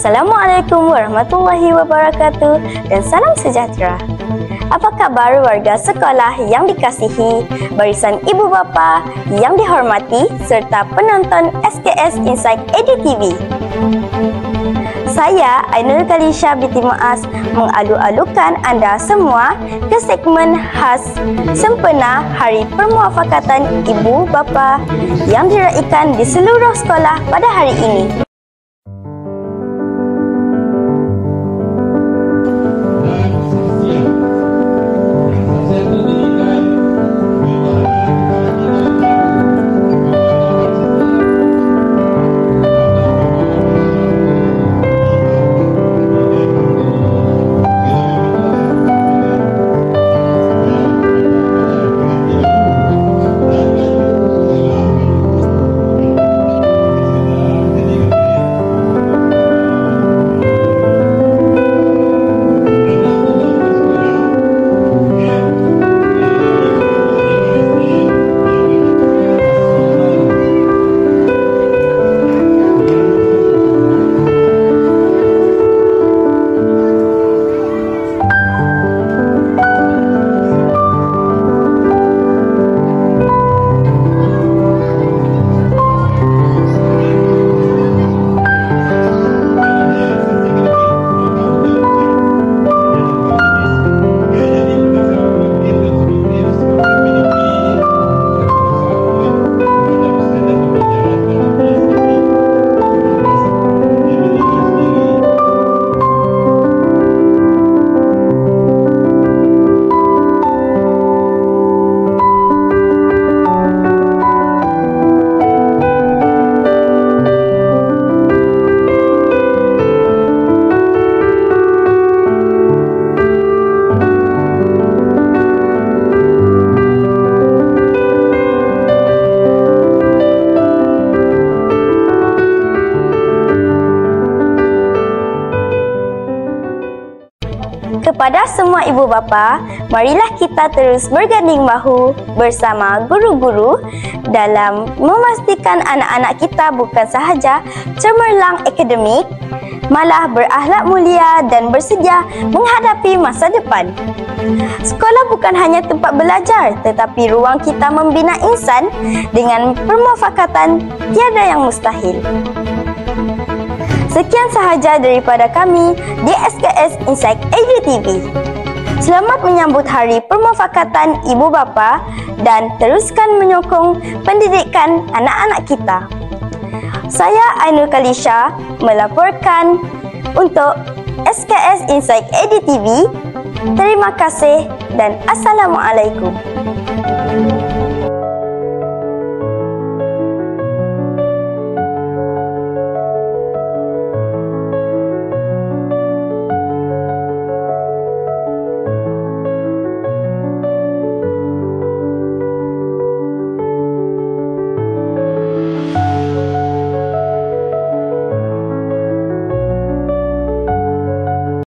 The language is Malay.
Assalamualaikum warahmatullahi wabarakatuh dan salam sejahtera. Apa khabar warga sekolah yang dikasihi, barisan ibu bapa yang dihormati serta penonton SKS Insight EduTV. Saya Ainul Kalisha binti Maas mengalu-alukan anda semua ke segmen khas sempena Hari Permuafakatan Ibu Bapa yang diraikan di seluruh sekolah pada hari ini. Kepada semua ibu bapa, marilah kita terus berganding bahu bersama guru-guru dalam memastikan anak-anak kita bukan sahaja cemerlang akademik, malah berakhlak mulia dan bersedia menghadapi masa depan. Sekolah bukan hanya tempat belajar, tetapi ruang kita membina insan dengan permuafakatan tiada yang mustahil. Sekian sahaja daripada kami di SKS Insight EduTV. Selamat menyambut Hari Permuafakatan Ibu Bapa dan teruskan menyokong pendidikan anak-anak kita. Saya Ainul Kalisha melaporkan untuk SKS Insight EduTV. Terima kasih dan Assalamualaikum.